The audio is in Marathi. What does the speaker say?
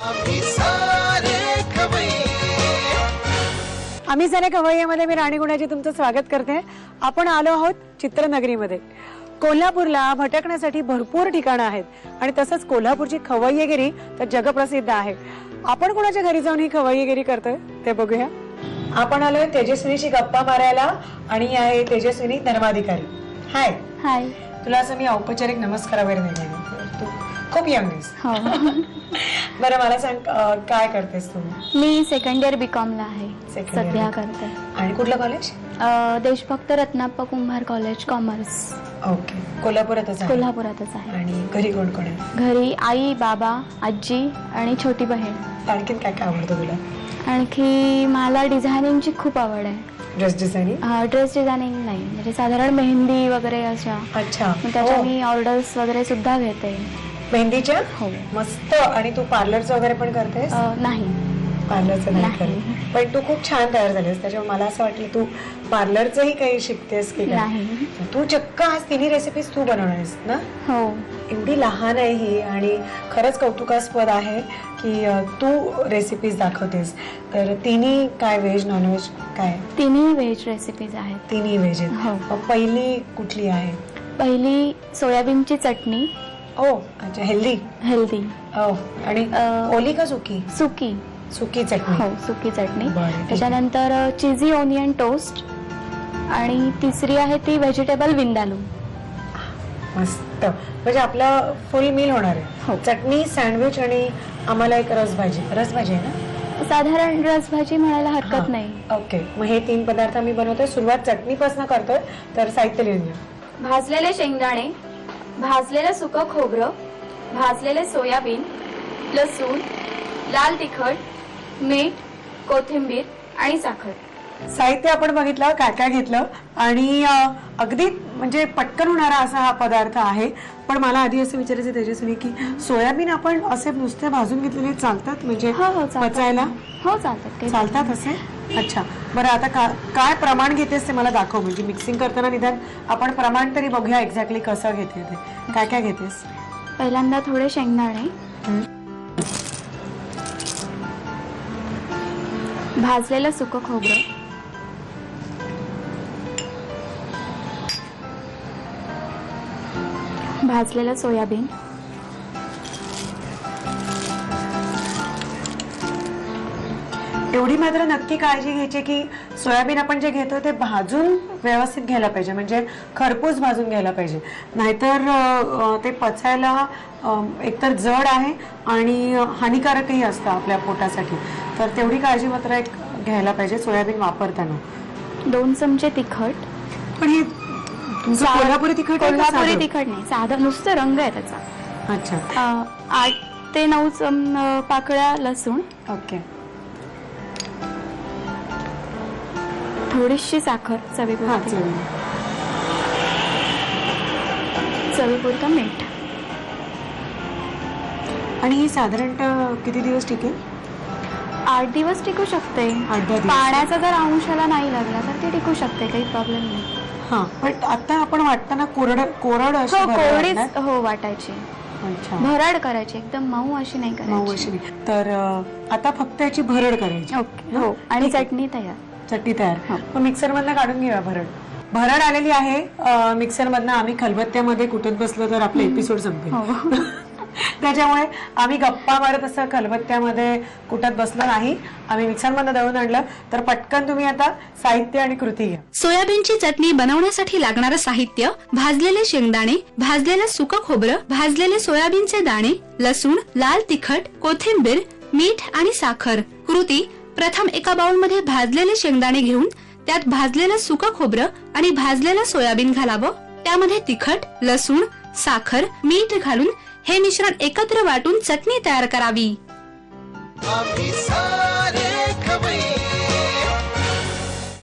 आम्ही सारे खवय्यामध्ये मी राणी गुणाची तुमचं स्वागत करते। आपण आलो आहोत चित्रनगरीमध्ये। कोल्हापूरला भटकण्यासाठी भरपूर ठिकाणं आहेत आणि तसंच कोल्हापूरची खवय्यगिरी तर जगप्रसिद्ध आहे। आपण कोणाच्या घरी जाऊन ही खवय्यगिरी करतोय ते बघूया। आपण आलोय तेजस्विनीशी गप्पा मारायला आणि आहे तेजस्विनी धर्माधिकारी। हाय हाय, तुला असं मी औपचारिक नमस्कार वगैरे नाही केला, तू खूप यंग आहेस। हो बरं मला सांग काय करतेस तू? मी सेकंड इयर बीकॉम ला आहे Second year सध्या B.Com. करते। आणि कुठलं कॉलेज? देशभक्त रत्नाप्पा कुंभार कॉलेज कॉमर्स, ओके, कोल्हापुरातच आहे? कोल्हापुरातच आहे। आणि घरी कोण कोण आहे? घरी आई, बाबा, आजी आणि छोटी बहीण। आणखीन काय काय आवडतं तुला? आणखी मला डिझायनिंगची खूप आवड आहे। Dress designing? ड्रेस डिझायनिंग नाही, म्हणजे साधारण मेहंदी वगैरे अशा। अच्छा, मग त्याच्या हो. मी ऑर्डर्स वगैरे सुद्धा घेते। मेहंदीच्या? हो। मस्त। आणि तू पार्लरचं वगैरे पण करतेस? नाही, पार्लरचं नाही नाही. करत, पण तू खूप छान तयार झालीस, त्याच्यामुळे मला असं वाटलं तू पार्लरचंही काही शिकतेस की काय? नाही। तू चक्क आज तिन्ही रेसिपीज तू बनवणारेस ना? हो, एवढी लहान आहे ही आणि खरंच कौतुकास्पद आहे की तू रेसिपीज दाखवतेस। तर तिन्ही काय, व्हेज नॉनव्हेज काय? तिन्ही व्हेज रेसिपीज आहेत। तिन्ही व्हेज आहेत। हो। मग पहिली कुठली आहे? पहिली सोयाबीनची चटणी। ओ अच्छा, हेल्दी? हेल्दी। ओ, आणि ओली का सुकी? सुकी। सुकी चटणी? हो, सुकी चटणी। बरं, ठीक आहे. त्याच्यानंतर चीझी ओनियन टोस्ट आणि तिसरी आहे ती व्हेजिटेबल विंदालू। मस्त, म्हणजे आपला फुल मील होणार आहे। हो। चटणी, सँडविच आणि आम्हाला एक रसभाजी। रसभाजी आहे ना? साधारण रसभाजी म्हणायला हरकत हां. नाही। ओके, मग हे तीन पदार्थ मी बनवतोय। सुरुवात चटणीपासून करतोय, तर साहित्य लिहून घ्या। भाजलेले शेंगदाणे, भाजलेलं सुकं खोबरं, भाजलेले सोयाबीन, लसूण, लाल तिखट, मीठ, कोथिंबीर आणि साखर। साहित्य आपण बघितलं काय काय घेतलं आणि अगदी म्हणजे पटकन होणारा असा हा पदार्थ आहे। पण मला आधी असं विचारायचं तेजस्विनी की सोयाबीन आपण असे नुसते भाजून घेतलेले चालतात, म्हणजे हो हो, चालतात. पचायला हो, चालतात काही चालतात असे? अच्छा, बरं आता काय प्रमाण घेतेस ते मला दाखव, म्हणजे मिक्सिंग करताना निदान आपण प्रमाण तरी बघूया एक्झॅक्टली कसं घेते ते। काय काय घेतेस? पहिल्यांदा थोडे शेंगदाणे, भाजलेलं सुकं खोबरं, भाजलेलं सोयाबीन, एवढी मात्र नक्की काळजी घ्यायची की सोयाबीन आपण जे घेतो ते भाजून व्यवस्थित घ्यायला पाहिजे, म्हणजे खरपूस भाजून घ्यायला पाहिजे, नाहीतर ते पचायला एकतर जड आहे आणि हानिकारकही असतं आपल्या पोटासाठी। तर तेवढी काळजी मात्र एक घ्यायला पाहिजे सोयाबीन वापरताना। 2 चमचे तिखट। पण हे तुमचं कोल्हापुरी तिखट आहे का कोल्हापुरी साधं? तिखट नाही, साधं नुसतं रंग आहे त्याचा। अच्छा, 8 ते 9 पाकळ्या लसूण, ओके, थोडीशी साखर हा चवीपुरती, चालेल। चवीपुरतं मीठ। आणि ही साधारणतः किती दिवस टिकेल? 8 दिवस टिकू शकते। 8-10 दिवस? पाण्याचा जर अंशाला नाही लागला तर ते टिकू शकते, काही प्रॉब्लेम नाही। हा, पण आता आपण वाटताना कोरड अशी हो, भरड कोरडीच वाटणार? हो वाटायची, अच्छा, भरड करायची, एकदम मऊ अशी नाही मऊ करायची। अशी नाही. तर आता फक्त याची भरड करायची। ओके, हो, आणि ठीक आहे. चटणी तयार। चटणी तयार। हो. मग मिक्सर मधनं काढून घेऊया भरड आलेली आहे मिक्सर मधनं। आम्ही खलबत्त्यामध्ये कुटत बसलो तर आपला एपिसोड संपेल, हो त्याच्यामुळे आम्ही गप्पा मारत असं खलबत्त्यामध्ये कुटत बसलो नाही, आम्ही मिक्सर मधनं दळून आणलं। तर पटकन तुम्ही आता साहित्य आणि कृती घ्या। सोयाबीनची चटणी बनवण्यासाठी लागणारं साहित्य: भाजलेले शेंगदाणे, भाजलेलं सुकं खोबरं, भाजलेले सोयाबीनचे दाणे, लसूण, लाल तिखट, कोथिंबीर, मीठ आणि साखर। कृती: प्रथम एका बाउलमध्ये भाजलेले शेंगदाणे घेऊन त्यात भाजलेलं सुकं खोबरं आणि भाजलेलं सोयाबीन घालावं। त्यामध्ये तिखट, लसूण, साखर, मीठ घालून हे मिश्रण एकत्र वाटून चटणी तयार करावी।